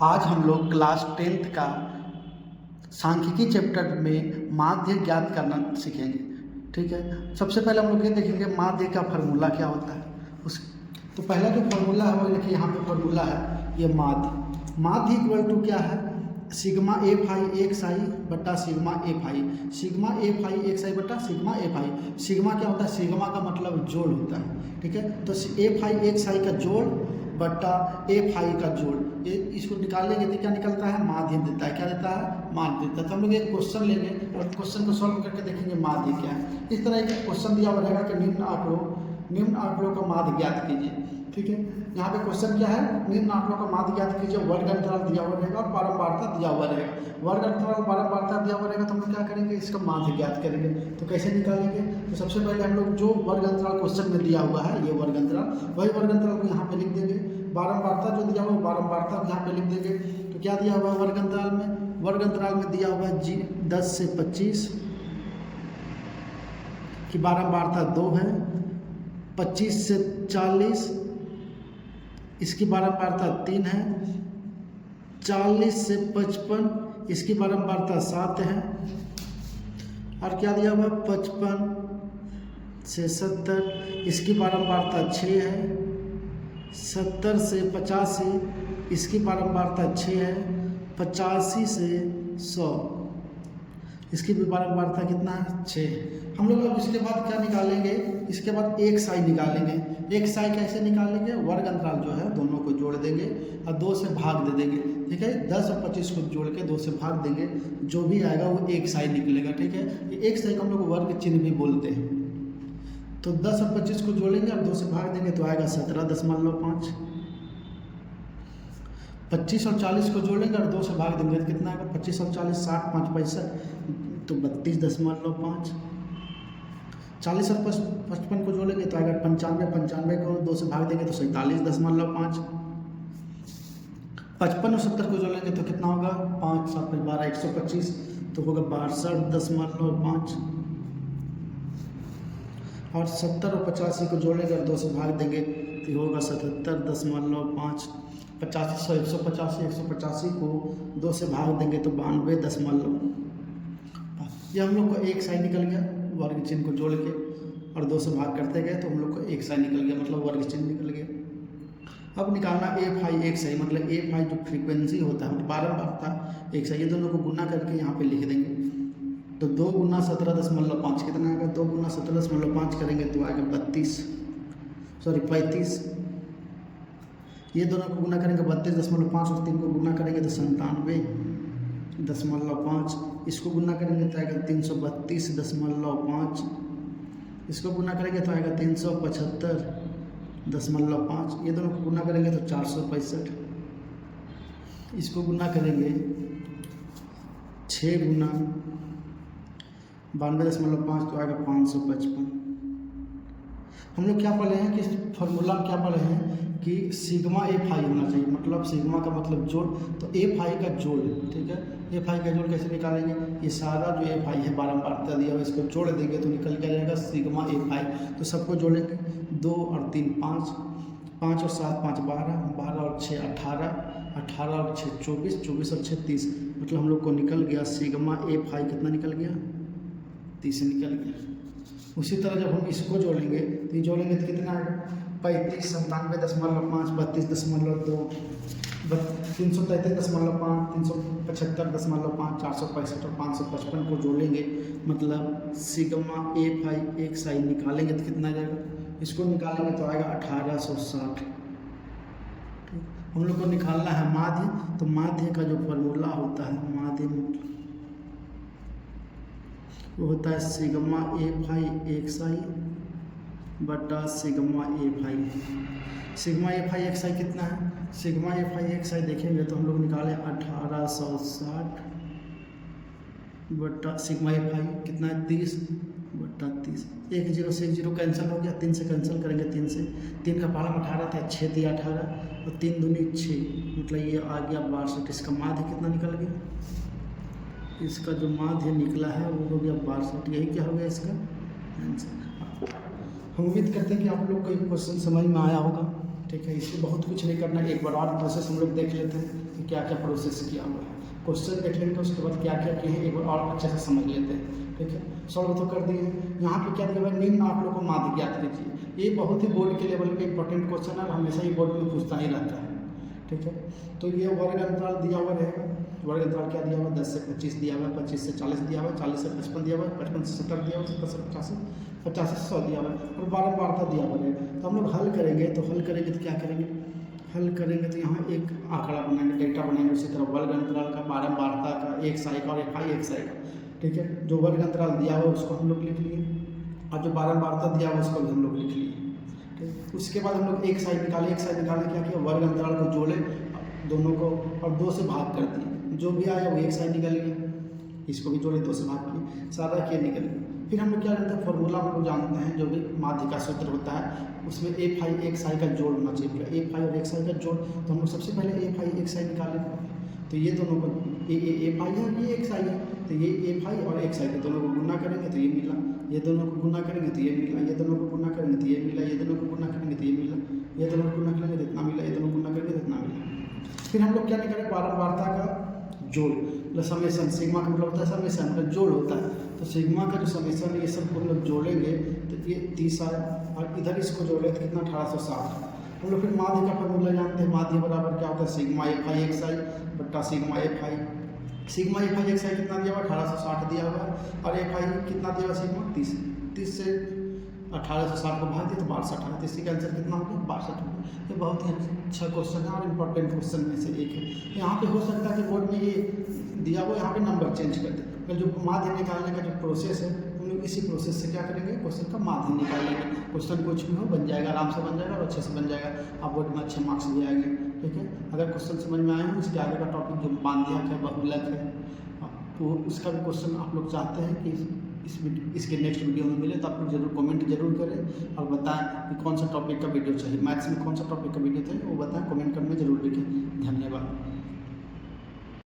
आज हम लोग क्लास 10th का सांख्यिकी चैप्टर में माध्य ज्ञात करना सीखेंगे। ठीक है, सबसे पहले हम लोग ये देखेंगे माध्य का फार्मूला क्या होता है। उस तो पहला जो फार्मूला है वो देखिए यहाँ पे फार्मूला है ये माध्य इक्वल टू क्या है, sigma F I X I बट्टा sigma F I, sigma F I X I बट्टा सिग्मा एफ आई। सिग्मा क्या होता है, सिग्मा का मतलब जोड़ होता है। ठीक है, तो एफ आई एक्स आई का जोड़ बट्टा एफ आई का जोड़, ये इसको निकालेंगे तो क्या निकलता है, माध्य देता है। क्या देता है, माध्य देता है। तो हम लोग एक क्वेश्चन लेंगे और क्वेश्चन को सॉल्व करके देखेंगे माध्य क्या है। इस तरह एक क्वेश्चन दिया हुआ रहेगा कि निम्न आंकड़ों का माध्य ज्ञात कीजिए। ठीक है, यहाँ पे क्वेश्चन क्या है, निम्न आंकड़ों का माध्य ज्ञात कीजिए। वर्ग अंतराल दिया हुआ रहेगा और बारंबारता दिया हुआ रहेगा। वर्ग अंतराल बारंबारता दिया हुआ रहेगा तो हम लोग क्या करेंगे, इसका माध्य ज्ञात करेंगे। तो कैसे निकालेंगे, तो सबसे पहले हम लोग जो वर्ग अंतराल क्वेश्चन में दिया हुआ है ये वर्ग अंतराल, वही वर्ग अंतराल को यहाँ पे लिख देंगे। बारंबारता जो दिया हुआ है बारंबारता यहाँ पे लिख देंगे। तो क्या दिया हुआ है वर्ग अंतराल में, वर्ग अंतराल में दिया हुआ है 10 से 25 की बारंबारता 2 है, 25 से 40 इसकी बारंबारता 3 है, 40 से 55 इसकी बारंबारता 7 है, और क्या दिया हुआ 55 से 70 इसकी बारंबारता 6 है, 70 से 85 इसकी बारंबारता 6 है, 85 से 100 इसकी भी बारंबारता कितना है, 6। हम लोग अब इसके बाद क्या निकालेंगे, इसके बाद एक साई निकालेंगे। एक साई कैसे निकालेंगे, वर्ग अंतराल जो है दोनों को जोड़ देंगे और 2 से भाग दे देंगे। ठीक है, 10 और 25 को जोड़ के 2 से भाग देंगे, जो भी आएगा वो एक साई निकलेगा। ठीक है, एक साई को हम लोग वर्ग चिन्ह भी बोलते हैं। तो 10 और 25 को जोड़ेंगे और 2 से भाग देंगे तो आएगा 17.5। 25 और 40 को जोड़ेंगे और 2 से भाग देंगे तो कितना आएगा, 25 और 40 60 5 65 तो 32.5। 40 और 55 को जोड़ेंगे तो आएगा 95, 95 को 2 से भाग देंगे तो 47.5। 55 और 70 को जोड़ेंगे तो कितना होगा, 5 7 12 125 तो होगा 62.5। और 70 और 85 को जोड़ेंगे और 2 से भाग देंगे तो होगा 77.5। 85 185 को 2 से भाग देंगे तो 92. ये हम लोग को एक साई निकल गया वर्ग चिन्ह को जोड़ के, और 2 से भाग करते गए तो हम लोग को एक साई निकल गया, मतलब वर्ग चिन्ह निकल गया। अब निकालना एफ आई एक साई, मतलब एफ आई जो फ्रीक्वेंसी होता है बारंबारता एक साई, ये दोनों को गुना करके यहाँ पे लिख देंगे। तो 2 गुना 17.5 कितना आएगा, 2 गुना 17.5 करेंगे तो आएगा 35। ये दोनों को गुना करेंगे 32.5 और 3 को गुना करेंगे तो 97.5। इसको गुना करेंगे तो आएगा 332.5। इसको गुना करेंगे तो आएगा 375.5। ये दोनों को गुना करेंगे तो 465। इसको गुना करेंगे 6 गुना 92.5 तो आएगा 555। हम लोग क्या पढ़े हैं कि फॉर्मूला क्या पढ़े हैं कि सिग्मा एफ आई होना चाहिए, मतलब सिग्मा का मतलब जोड़, तो एफ आई का जोड़। ठीक है, एफ आई का जोड़ कैसे निकालेंगे, ये सारा जो एफ आई है बारंबारता दिया हुआ इसको जोड़ देंगे तो निकल के आ जाएगा सिग्मा एफ आई। तो सबको जोड़ेंगे 2 और 3 5, 5 और 7 5 12, 12 और 6 18, 18 और 6 24, 24 और 6 30, मतलब हम लोग को निकल गया सिग्मा एफ आई कितना निकल गया, 30 निकल गया। उसी तरह जब हम इसको जोड़ेंगे तो ये जोड़ेंगे तो कितना आएगा, 35 97.5 32.2 333.5 375.5 465 और 555 को जोड़ेंगे, मतलब सिग्मा एफ आई एक साई निकालेंगे तो कितना आ जाएगा, इसको निकालेंगे तो आएगा 1860। हम लोग को निकालना है माध्य, तो माध्य का जो फॉर्मूला होता है माध्य वो होता है sigma F I X I बटा sigma F I. Sigma F I X I कितना है, sigma F I X I देखेंगे तो हम लोग निकालें 1860 बटा सिग्मा एफ आई कितना है 30 बटा 30। 1 0 से 1 0 कैंसिल हो गया, 3 से कैंसिल करेंगे 3 से, 3 का पाला 18 था, 6 3 18 और 3 दूनी 6, मतलब ये आ गया 62। इसका माध्य कितना निकल गया, इसका जो माध्य निकला है वो हो गया 62। यही क्या हो गया इसका आंसर। हम उम्मीद करते हैं कि आप लोग को ये क्वेश्चन समझ में आया होगा। ठीक है। इसमें बहुत कुछ नहीं करना, एक बार और प्रोसेस हम लोग देख लेते हैं कि क्या क्या प्रोसेस किया हुआ है। क्वेश्चन देख लेंगे, उसके बाद क्या क्या किए हैं एक बार और अच्छे से समझ लेते हैं। ठीक है, सॉल्व तो कर दिए हैं। यहाँ पे क्या दिया हुआ है, निम्न आप लोग को माध्य ज्ञात कीजिए। ये बहुत ही बोर्ड के लेवल पे इंपॉर्टेंट क्वेश्चन है और हमेशा ही बोर्ड में पूछता ही रहता है। ठीक है, तो ये वर्ग अंतराल दिया हुआ रहेगा। वर्ग अंतराल क्या दिया हुआ है, 10 से 25 दिया हुआ है, 25 से 40 दिया हुआ है, 40 से 55 दिया हुआ है, 55 से 70 दिया हुआ है, 70 से 85, 50 से 100 दिया हुआ है और बारंबारता दिया हुआ रहेगा। तो हम लोग हल करेंगे तो क्या करेंगे, हल करेंगे तो यहाँ एक आंकड़ा बनाएंगे, डेटा बनाएंगे। उसी तरह वर्ग अंतराल का, बारंबारता का, एक साई का और एक साई का। ठीक है, जो वर्ग अंतराल दिया हुआ उसको हम लोग लिख लिए और जो बारंबारता दिया हुआ उसको भी हम लोग लिख लिए। ठीक, उसके बाद हम लोग एक साई निकाले। क्या किया, वर्ग अंतराल को जोड़े दोनों को और 2 से भाग कर दिए। जो भी आया वो एक साई निकल गया, इसको भी जोड़े 2 से भाग किए, सारा किए निकल गया। फिर हम लोग क्या करते हैं, फॉर्मूला हम लोग जानते हैं, जो भी माध्य का सूत्र होता है उसमें ए फाई एक साई का जोड़ होना चाहिए। ए फाई और एक साई का जोड़, तो हम लोग सबसे पहले ए फाई एक साई निकालें। तो ये दोनों को ए फाई है, ये एक साई है, तो ये ए फाई और एक साई के दोनों को गुना करेंगे तो ये मिला, ये दोनों को गुना करेंगे तो ये मिला, ये दोनों को गुना करेंगे तो ये मिला, ये दोनों को गुना करेंगे तो ये मिला, ये दोनों को गुना करेंगे तो इतना मिला, ये दोनों को गुना करेंगे तो इतना मिला। फिर हम लोग क्या निकालें, बारंबारता का जोड़, मतलब समेसन। सिग्मा का मतलब होता है समेसन, मतलब जोड़ होता है। तो सिग्मा का जो समेसन है ये सब हम लोग जोड़ेंगे तो ये 30 आए और इधर इसको जोड़े तो कितना 1860। हम लोग फिर माध्य का फॉर्मूला जानते हैं। माध्य बराबर क्या होता है, सिग्मा एफ आई एक साई बट्टा sigma F I. Sigma F आई एक साई कितना दिया हुआ, 1860 दिया हुआ है और एफ आई कितना दिया हुआ, सिग्मा 30 से 1860 को भाग दिया तो 62 है। तो इसी का आंसर कितना हो गया, 62 हो गया। ये बहुत ही अच्छा क्वेश्चन है और इम्पोर्टेंट क्वेश्चन में से एक है। यहाँ पे हो सकता है कि बोर्ड में ये दिया हुआ यहाँ पे नंबर चेंज कर दे। फिर जो माध्य निकालने का जो प्रोसेस है हम लोग इसी प्रोसेस से क्या करेंगे, क्वेश्चन का माध्य निकाल लेंगे। क्वेश्चन कुछ भी हो बन जाएगा, आराम से बन जाएगा और अच्छे से बन जाएगा। आप बोर्ड में अच्छे मार्क्स भी आएंगे। ठीक है, अगर क्वेश्चन समझ में आए हो इसके आगे का टॉपिक जो माध्यक है, बहुलक है, तो उसका भी क्वेश्चन आप लोग चाहते हैं कि इसके नेक्स्ट वीडियो में मिले तो आप लोग जरूर कमेंट जरूर करें और बताएं कि कौन सा टॉपिक का वीडियो चाहिए। मैथ्स में कौन सा टॉपिक का वीडियो चाहिए वो बताएं, कमेंट करने में जरूर लिखें। धन्यवाद।